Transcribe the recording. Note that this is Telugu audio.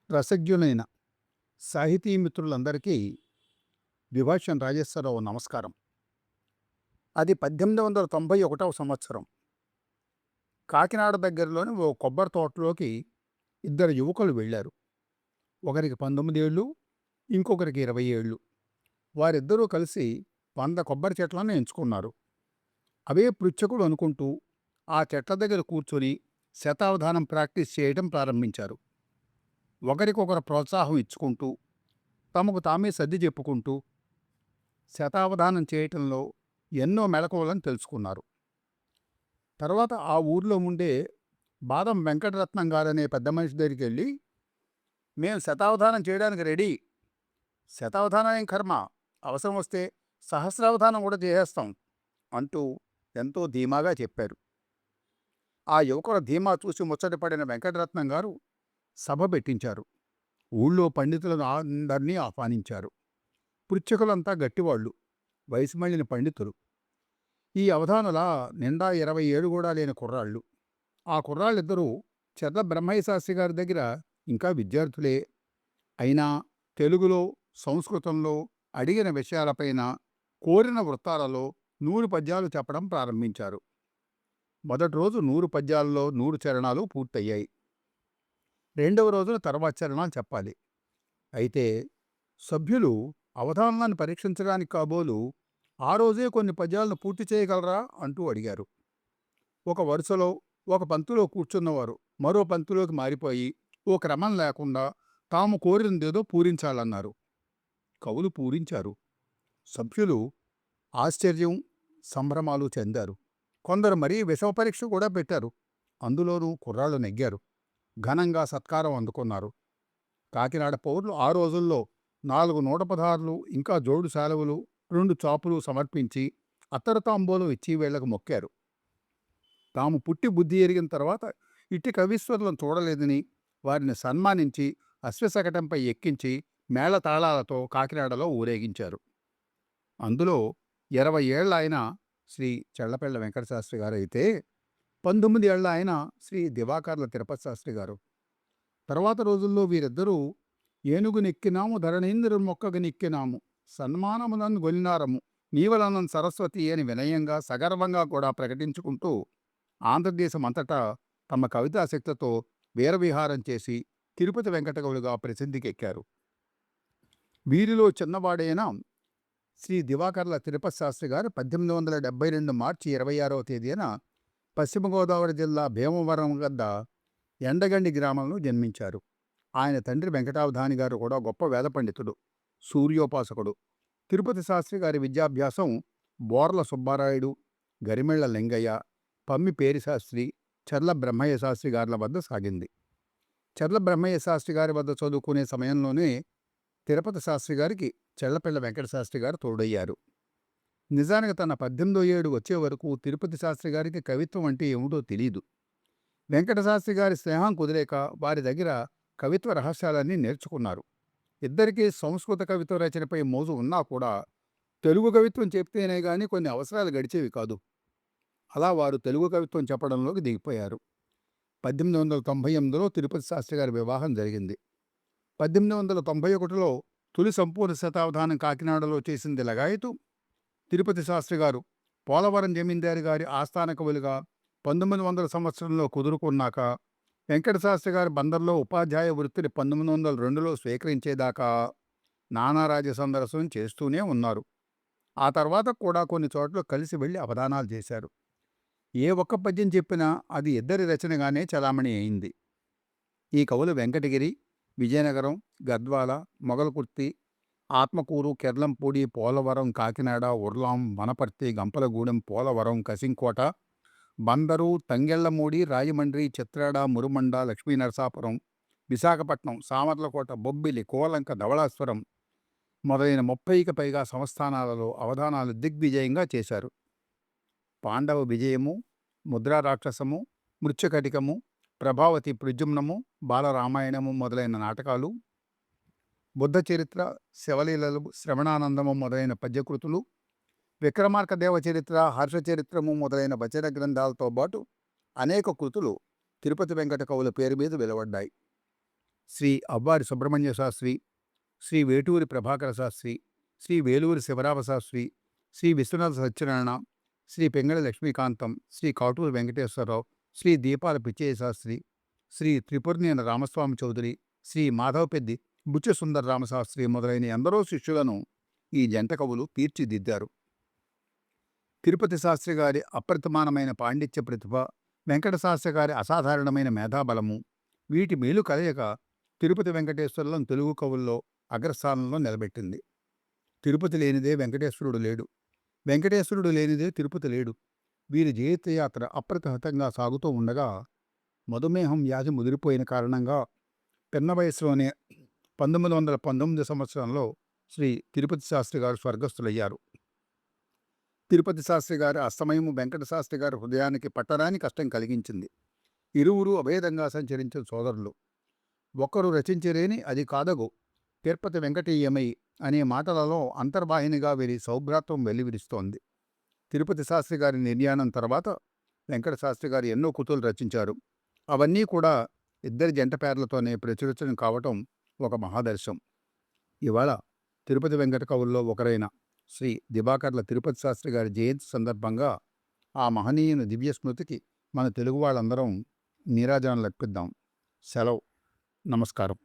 రసజ్ఞులైన సాహితీ మిత్రులందరికీ ద్విభాష్యం రాజేశ్వరరావు నమస్కారం. అది 1891 సంవత్సరం. కాకినాడ దగ్గరలోని ఓ కొబ్బరి తోటలోకి ఇద్దరు యువకులు వెళ్ళారు. ఒకరికి 19 ఏళ్ళు, ఇంకొకరికి 20 ఏళ్ళు. వారిద్దరూ కలిసి 100 కొబ్బరి చెట్లను ఎంచుకున్నారు. అవే పృచ్ఛకులు అనుకుంటూ ఆ చెట్ల దగ్గర కూర్చొని శతావధానం ప్రాక్టీస్ చేయడం ప్రారంభించారు. ఒకరికొకరు ప్రోత్సాహం ఇచ్చుకుంటూ, తమకు తామే సర్ది చెప్పుకుంటూ శతావధానం చేయటంలో ఎన్నో మెళకువలను తెలుసుకున్నారు. తర్వాత ఆ ఊర్లో ఉండే బాదం వెంకటరత్నం గారనే పెద్ద మనిషి దగ్గరికి వెళ్ళి, మేము శతావధానం చేయడానికి రెడీ, శతావధానం ఏం కర్మ, అవసరం వస్తే సహస్రావధానం కూడా చేసేస్తాం అంటూ ఎంతో ధీమాగా చెప్పారు. ఆ యువకుల ధీమా చూసి ముచ్చటపడిన వెంకటరత్నం గారు సభ పెట్టించారు. ఊళ్ళో పండితులను అందరినీ ఆహ్వానించారు. పృచ్ఛకులంతా గట్టివాళ్ళు, వయసు మళ్ళిన పండితులు. ఈ అవధానుల నిండా 20 ఏళ్ళు కూడా లేని కుర్రాళ్ళు. ఆ కుర్రాళ్ళిద్దరూ చెర్ల బ్రహ్మయ్య శాస్త్రి గారి దగ్గర ఇంకా విద్యార్థులే. అయినా తెలుగులో, సంస్కృతంలో అడిగిన విషయాలపైన, కోరిన వృత్తాలలో 100 పద్యాలు చెప్పడం ప్రారంభించారు. మొదటి రోజు 100 పద్యాలలో 100 చరణాలు పూర్తయ్యాయి. రెండవ రోజున తర్వాత చరణాలు చెప్పాలి. అయితే సభ్యులు అవధానాన్ని పరీక్షించడానికి కాబోలు ఆ రోజే కొన్ని పద్యాలను పూర్తి చేయగలరా అంటూ అడిగారు. ఒక వరుసలో ఒక పంక్తిలో కూర్చున్నవారు మరో పంక్తిలోకి మారిపోయి ఓ క్రమం లేకుండా తాము కోరినదేదో పూరించాలన్నారు. కవులు పూరించారు. సభ్యులు ఆశ్చర్యం, సంభ్రమాలు చెందారు. కొందరు మరీ విషమ పరీక్ష కూడా పెట్టారు. అందులోనూ కుర్రాళ్ళు నెగ్గారు. ఘనంగా సత్కారం అందుకున్నారు. కాకినాడ పౌరులు ఆ రోజుల్లో 4 నూటపదహారులు, ఇంకా జోడు శాలువలు, 2 చాపులు సమర్పించి అత్తరు తాంబూలం ఇచ్చి వీళ్లకు మొక్కారు. తాము పుట్టి బుద్ధి ఎరిగిన తర్వాత ఇట్టి కవీశ్వరులను చూడలేదని వారిని సన్మానించి అశ్వశకటంపై ఎక్కించి మేళతాళాలతో కాకినాడలో ఊరేగించారు. అందులో 20 ఏళ్ల ఆయన శ్రీ చెళ్లపెళ్ల వెంకటశాస్త్రి గారు అయితే, 19 ఏళ్ల ఆయన శ్రీ దివాకర్ల తిరుపతి శాస్త్రి గారు. తర్వాత రోజుల్లో వీరిద్దరూ ఏనుగు నెక్కినాము, ధరణీంద్రు మొక్కకు నెక్కినాము, సన్మానములను గొలినారము, నీవలనం సరస్వతి అని వినయంగా, సగర్వంగా కూడా ప్రకటించుకుంటూ ఆంధ్రదేశం అంతటా తమ కవితాశక్తితో వీరవిహారం చేసి తిరుపతి వెంకటకవులుగా ప్రసిద్ధికెక్కారు. వీరిలో చిన్నవాడైన శ్రీ దివాకర్ల తిరుపతి శాస్త్రి గారు 1872 మార్చి 26వ తేదీన పశ్చిమ గోదావరి జిల్లా భీమవరం వద్ద ఎండగండి గ్రామంలో జన్మించారు. ఆయన తండ్రి వెంకటావధాని గారు కూడా గొప్ప వేద పండితుడు, సూర్యోపాసకుడు. తిరుపతి శాస్త్రి గారి విద్యాభ్యాసం బోర్ల సుబ్బారాయుడు, గరిమెళ్ల లింగయ్య, పమ్మి పేరి శాస్త్రి, చెర్ల బ్రహ్మయ్య శాస్త్రి గారుల వద్ద సాగింది. చెర్ల బ్రహ్మయ్య శాస్త్రి గారి వద్ద చదువుకునే సమయంలోనే తిరుపతి శాస్త్రి గారికి చెళ్లపిళ్ల వెంకట శాస్త్రి గారు తోడయ్యారు. నిజానికి తన 18వ ఏడు వచ్చే వరకు తిరుపతి శాస్త్రి గారికి కవిత్వం అంటే ఏమిటో తెలీదు. వెంకటశాస్త్రి గారి స్నేహం కుదిరేక వారి దగ్గర కవిత్వ రహస్యాలన్నీ నేర్చుకున్నారు. ఇద్దరికీ సంస్కృత కవిత్వ రచనపై మోజు ఉన్నా కూడా తెలుగు కవిత్వం చెప్తేనే గాని కొన్ని అవసరాలు గడిచేవి కాదు. అలా వారు తెలుగు కవిత్వం చెప్పడంలోకి దిగిపోయారు. 1898లో తిరుపతి శాస్త్రి గారి వివాహం జరిగింది. 1891లో తొలి సంపూర్ణ శతావధానం కాకినాడలో చేసింది లగాయతు. తిరుపతి శాస్త్రి గారు పోలవరం జమీందారి గారి ఆస్థాన కవులుగా 1900 సంవత్సరంలో కుదురుకున్నాక, వెంకటశాస్త్రి గారి బందర్లో ఉపాధ్యాయ వృత్తిని 1902లో స్వీకరించేదాకా నానారాజ సందర్శనం చేస్తూనే ఉన్నారు. ఆ తర్వాత కూడా కొన్ని చోట్ల కలిసి వెళ్ళి అవధానాలు చేశారు. ఏ ఒక్క పద్యం చెప్పినా అది ఇద్దరి రచనగానే చలామణి అయింది. ఈ కవులు వెంకటగిరి, విజయనగరం, గద్వాల, మొగల్కుర్తి, ఆత్మకూరు, కెర్లంపూడి, పోలవరం, కాకినాడ, ఉర్లాం, వనపర్తి, గంపలగూడెం, పోలవరం, కసింకోట, బందరు, తంగెళ్లమూడి, రాజమండ్రి, చిత్రాడ, మురుమండ, లక్ష్మీనరసాపురం, విశాఖపట్నం, సామర్లకోట, బొబ్బిలి, కోలంక, ధవళాశ్వరం మొదలైన 30కి పైగా సంస్థానాలలో అవధానాలు దిగ్విజయంగా చేశారు. పాండవ విజయము, ముద్రారాక్షసము, మృచ్ఛకటికము, ప్రభావతి ప్రద్యుమ్నము, బాలరామాయణము మొదలైన నాటకాలు, బుద్ధ చరిత్ర, శివలీలలు, శ్రవణానందము మొదలైన పద్యకృతులు, విక్రమార్క దేవ చరిత్ర, హర్షచరిత్రము మొదలైన వచన గ్రంథాలతో పాటు అనేక కృతులు తిరుపతి వెంకట కవుల పేరు మీద వెలువడ్డాయి. శ్రీ అవ్వారి సుబ్రహ్మణ్య శాస్త్రి, శ్రీ వేటూరి ప్రభాకర శాస్త్రి, శ్రీ వేలూరి శివరామ శాస్త్రి, శ్రీ విశ్వనాథ సత్యనారాయణ, శ్రీ పెంగళ లక్ష్మీకాంతం, శ్రీ కాటూరి వెంకటేశ్వరరావు, శ్రీ దీపాల పిచ్చయ్య శాస్త్రి, శ్రీ త్రిపురనేని రామస్వామి చౌదరి, శ్రీ మాధవపెద్ది బుచ్చసుందర రామశాస్త్రి మొదలైన ఎందరో శిష్యులను ఈ జంట కవులు తీర్చిదిద్దారు. తిరుపతి శాస్త్రి గారి అప్రతిమానమైన పాండిత్య ప్రతిభ, వెంకట శాస్త్రి గారి అసాధారణమైన మేధాబలము, వీటి మేలు కలయిక తిరుపతి వెంకటేశ్వరులను తెలుగు కవుల్లో అగ్రస్థానంలో నిలబెట్టింది. తిరుపతి లేనిదే వెంకటేశ్వరుడు లేడు, వెంకటేశ్వరుడు లేనిదే తిరుపతి లేడు. వీరి జయత్రయాత్ర అప్రతిహతంగా సాగుతూ ఉండగా మధుమేహం వ్యాధి ముదిరిపోయిన కారణంగా పిన్న వయసులోనే 1919 సంవత్సరంలో శ్రీ తిరుపతి శాస్త్రి గారు స్వర్గస్థులయ్యారు. తిరుపతి శాస్త్రి గారి అస్తమయము వెంకట శాస్త్రి గారి హృదయానికి పట్టరాని కష్టం కలిగించింది. ఇరువురు అభేదంగా సంచరించిన సోదరులు. ఒక్కరు రచించరేని అది కాదగు తిరుపతి వెంకటేయమై అనే మాటలలో అంతర్వాహినిగా వీరి సౌభ్రాత్వం వెల్లివిరుస్తోంది. తిరుపతి శాస్త్రి గారి నిర్యాణం తర్వాత వెంకట శాస్త్రి గారు ఎన్నో కృతులు రచించారు. అవన్నీ కూడా ఇద్దరి జంట పేర్లతోనే ప్రచురితం కావటం ఒక మహాదర్శం. ఇవాళ తిరుపతి వెంకట కవుల్లో ఒకరైన శ్రీ దివాకర్ల తిరుపతి శాస్త్రి గారి జయంతి సందర్భంగా ఆ మహనీయుని దివ్య స్మృతికి మన తెలుగు వాళ్ళందరం నీరాజనాలు అర్పిద్దాం. సెలవు. నమస్కారం.